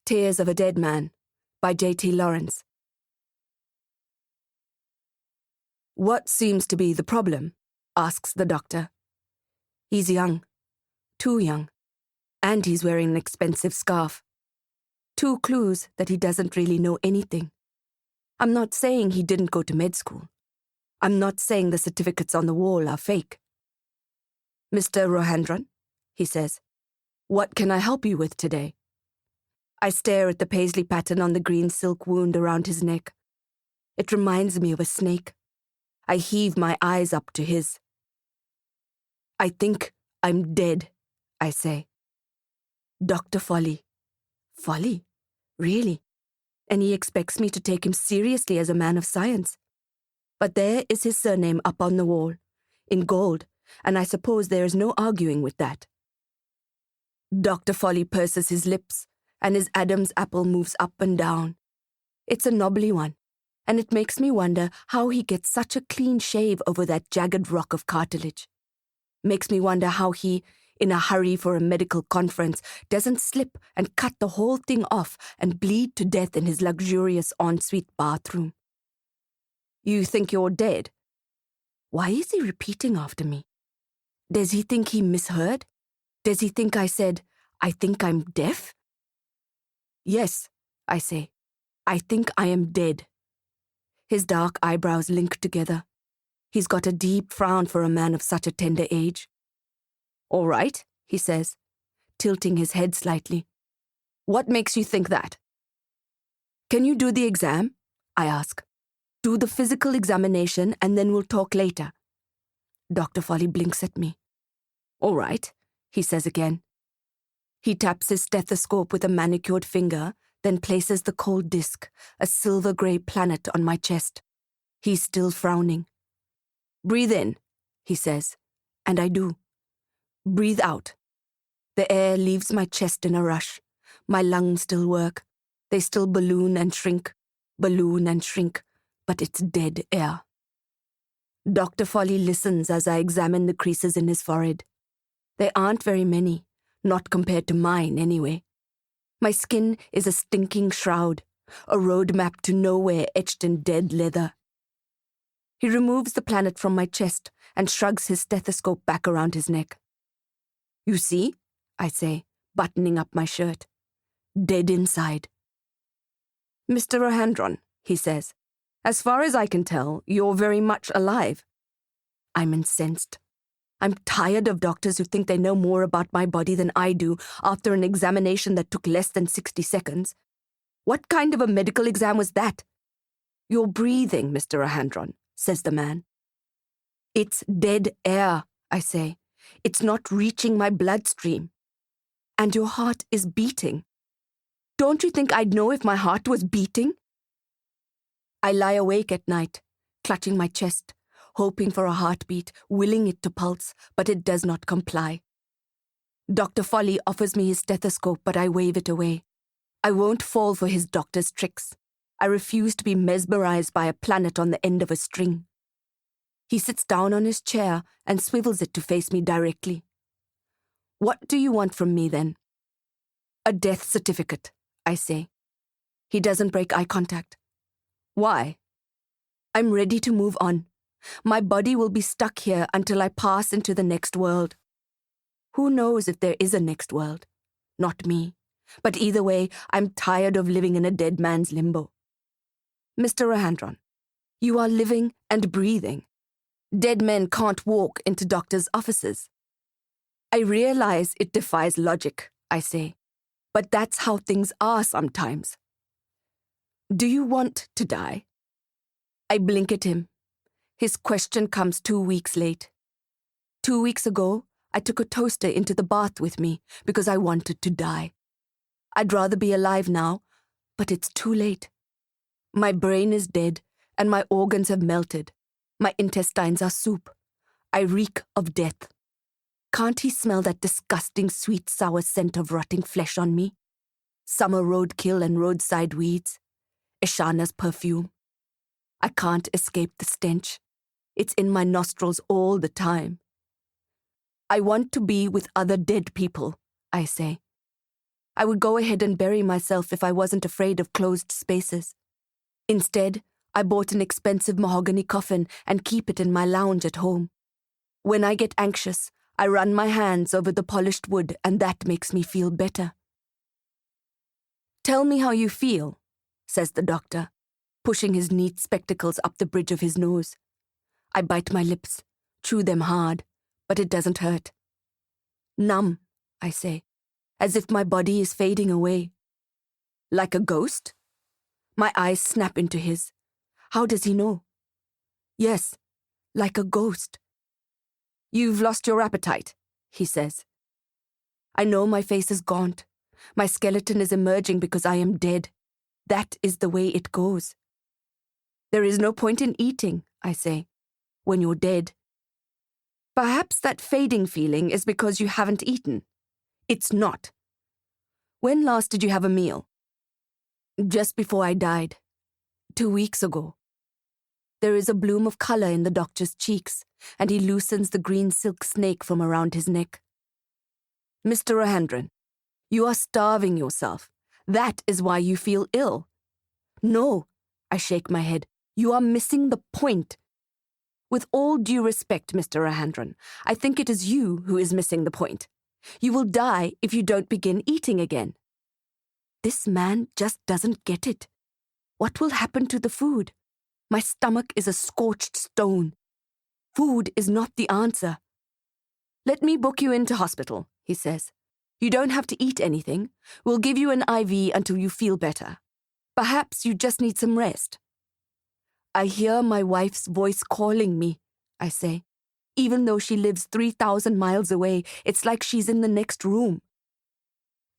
Tears of a Dead Man by J.T. Lawrence. What seems to be the problem? Asks the doctor. He's young, too young, and he's wearing an expensive scarf. 2 clues that he doesn't really know anything. I'm not saying he didn't go to med school. I'm not saying the certificates on the wall are fake. Mr. Rohandran, he says, what can I help you with today? I stare at the paisley pattern on the green silk wound around his neck. It reminds me of a snake. I heave my eyes up to his. I think I'm dead, I say. Dr. Folly. Folly? Really? And he expects me to take him seriously as a man of science. But there is his surname up on the wall, in gold, and I suppose there is no arguing with that. Dr. Folly purses his lips, and his Adam's apple moves up and down. It's a knobbly one, and it makes me wonder how he gets such a clean shave over that jagged rock of cartilage. Makes me wonder how he, in a hurry for a medical conference, doesn't slip and cut the whole thing off and bleed to death in his luxurious ensuite bathroom. You think you're dead? Why is he repeating after me? Does he think he misheard? Does he think I said, I think I'm deaf? Yes, I say. I think I am dead. His dark eyebrows link together. He's got a deep frown for a man of such a tender age. All right, he says, tilting his head slightly. What makes you think that? Can you do the exam? I ask. Do the physical examination and then we'll talk later. Dr. Folly blinks at me. All right, he says again. He taps his stethoscope with a manicured finger, then places the cold disc, a silver-grey planet, on my chest. He's still frowning. Breathe in, he says, and I do. Breathe out. The air leaves my chest in a rush. My lungs still work. They still balloon and shrink, but it's dead air. Dr. Folly listens as I examine the creases in his forehead. There aren't very many, not compared to mine anyway. My skin is a stinking shroud, a roadmap to nowhere etched in dead leather. He removes the planet from my chest and shrugs his stethoscope back around his neck. You see, I say, buttoning up my shirt. Dead inside. Mr. Rohandran, he says, as far as I can tell, you're very much alive. I'm incensed. I'm tired of doctors who think they know more about my body than I do after an examination that took less than 60 seconds. What kind of a medical exam was that? You're breathing, Mr. Rohandran, says the man. It's dead air, I say. It's not reaching my bloodstream. And your heart is beating. Don't you think I'd know if my heart was beating? I lie awake at night, clutching my chest, hoping for a heartbeat, willing it to pulse, but it does not comply. Dr. Folly offers me his stethoscope, but I wave it away. I won't fall for his doctor's tricks. I refuse to be mesmerized by a planet on the end of a string. He sits down on his chair and swivels it to face me directly. What do you want from me, then? A death certificate, I say. He doesn't break eye contact. Why? I'm ready to move on. My body will be stuck here until I pass into the next world. Who knows if there is a next world? Not me. But either way, I'm tired of living in a dead man's limbo. Mr. Rohandran, you are living and breathing. Dead men can't walk into doctors' offices. I realize it defies logic, I say, but that's how things are sometimes. Do you want to die? I blink at him. His question comes 2 weeks late. 2 weeks ago, I took a toaster into the bath with me because I wanted to die. I'd rather be alive now, but it's too late. My brain is dead, and my organs have melted. My intestines are soup. I reek of death. Can't he smell that disgusting sweet sour scent of rotting flesh on me? Summer roadkill and roadside weeds. Ishana's perfume. I can't escape the stench. It's in my nostrils all the time. I want to be with other dead people, I say. I would go ahead and bury myself if I wasn't afraid of closed spaces. Instead, I bought an expensive mahogany coffin and keep it in my lounge at home. When I get anxious, I run my hands over the polished wood, and that makes me feel better. "Tell me how you feel," says the doctor, pushing his neat spectacles up the bridge of his nose. I bite my lips, chew them hard, but it doesn't hurt. "Numb," I say, as if my body is fading away. "Like a ghost?" My eyes snap into his. How does he know? "Yes, like a ghost." "You've lost your appetite," he says. I know my face is gaunt. My skeleton is emerging because I am dead. That is the way it goes. "There is no point in eating," I say, "when you're dead." "Perhaps that fading feeling is because you haven't eaten." It's not. "When last did you have a meal?" "Just before I died. 2 weeks ago." There is a bloom of color in the doctor's cheeks, and he loosens the green silk snake from around his neck. "Mr. Rahandran, you are starving yourself. That is why you feel ill." "No," I shake my head. "You are missing the point." "With all due respect, Mr. Rahandran, I think it is you who is missing the point. You will die if you don't begin eating again." This man just doesn't get it. What will happen to the food? My stomach is a scorched stone. Food is not the answer. "Let me book you into hospital," he says. "You don't have to eat anything. We'll give you an IV until you feel better. Perhaps you just need some rest." I hear my wife's voice calling me, I say. Even though she lives 3,000 miles away, it's like she's in the next room.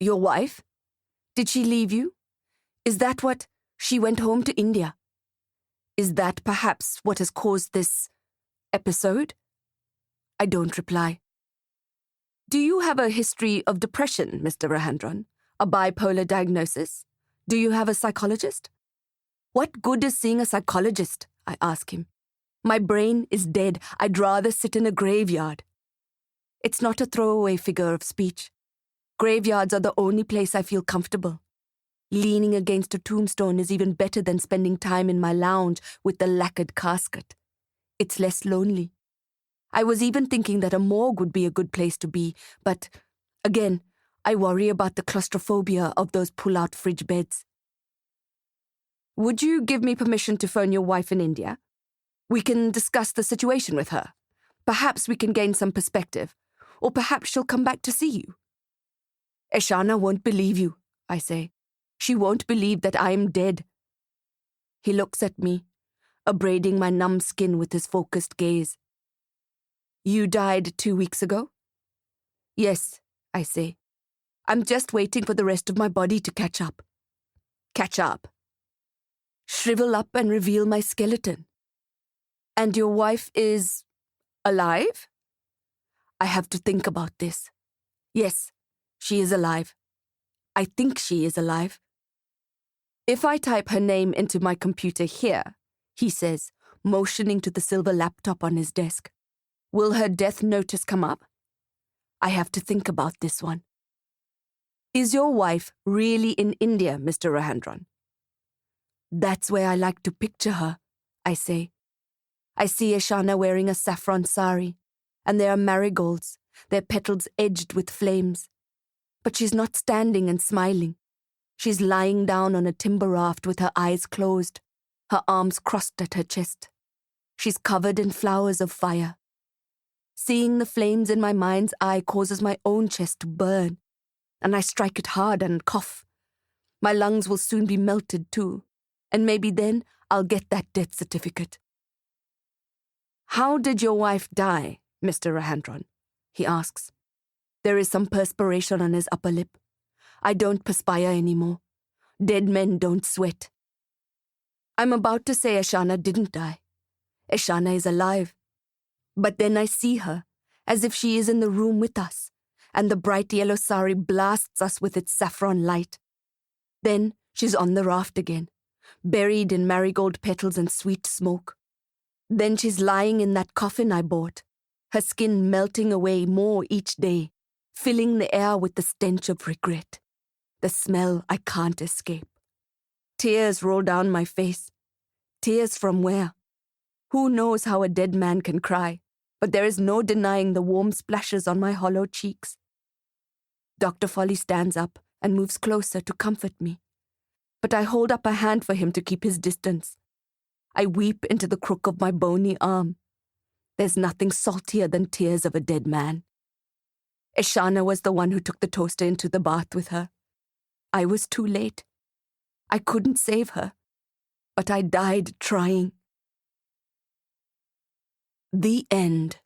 "Your wife? Did she leave you? Is that what... She went home to India. Is that perhaps what has caused this... episode?" I don't reply. "Do you have a history of depression, Mr. Rahandran? A bipolar diagnosis? Do you have a psychologist?" "What good is seeing a psychologist?" I ask him. "My brain is dead. I'd rather sit in a graveyard." It's not a throwaway figure of speech. Graveyards are the only place I feel comfortable. Leaning against a tombstone is even better than spending time in my lounge with the lacquered casket. It's less lonely. I was even thinking that a morgue would be a good place to be, but, again, I worry about the claustrophobia of those pull-out fridge beds. "Would you give me permission to phone your wife in India? We can discuss the situation with her. Perhaps we can gain some perspective, or perhaps she'll come back to see you." "Eshana won't believe you," I say. "She won't believe that I am dead." He looks at me, abrading my numb skin with his focused gaze. "You died 2 weeks ago?" "Yes," I say. "I'm just waiting for the rest of my body to catch up." "Catch up?" "Shrivel up and reveal my skeleton." "And your wife is... alive?" I have to think about this. Yes, she is alive. I think she is alive. "If I type her name into my computer here," he says, motioning to the silver laptop on his desk, "will her death notice come up?" I have to think about this one. "Is your wife really in India, Mr. Rahandran?" "That's where I like to picture her," I say. I see Eshana wearing a saffron sari, and there are marigolds, their petals edged with flames. But she's not standing and smiling. She's lying down on a timber raft with her eyes closed, her arms crossed at her chest. She's covered in flowers of fire. Seeing the flames in my mind's eye causes my own chest to burn, and I strike it hard and cough. My lungs will soon be melted too, and maybe then I'll get that death certificate. "How did your wife die, Mr. Rahandran?" he asks. There is some perspiration on his upper lip. I don't perspire anymore. Dead men don't sweat. I'm about to say Eshana didn't die. Eshana is alive. But then I see her, as if she is in the room with us, and the bright yellow sari blasts us with its saffron light. Then she's on the raft again, buried in marigold petals and sweet smoke. Then she's lying in that coffin I bought, her skin melting away more each day, filling the air with the stench of regret. the smell I can't escape. Tears roll down my face. Tears from where? Who knows how a dead man can cry, but there is no denying the warm splashes on my hollow cheeks. Dr. Folly stands up and moves closer to comfort me, but I hold up a hand for him to keep his distance. I weep into the crook of my bony arm. There's nothing saltier than tears of a dead man. Ishana was the one who took the toaster into the bath with her. I was too late. I couldn't save her, but I died trying. The end.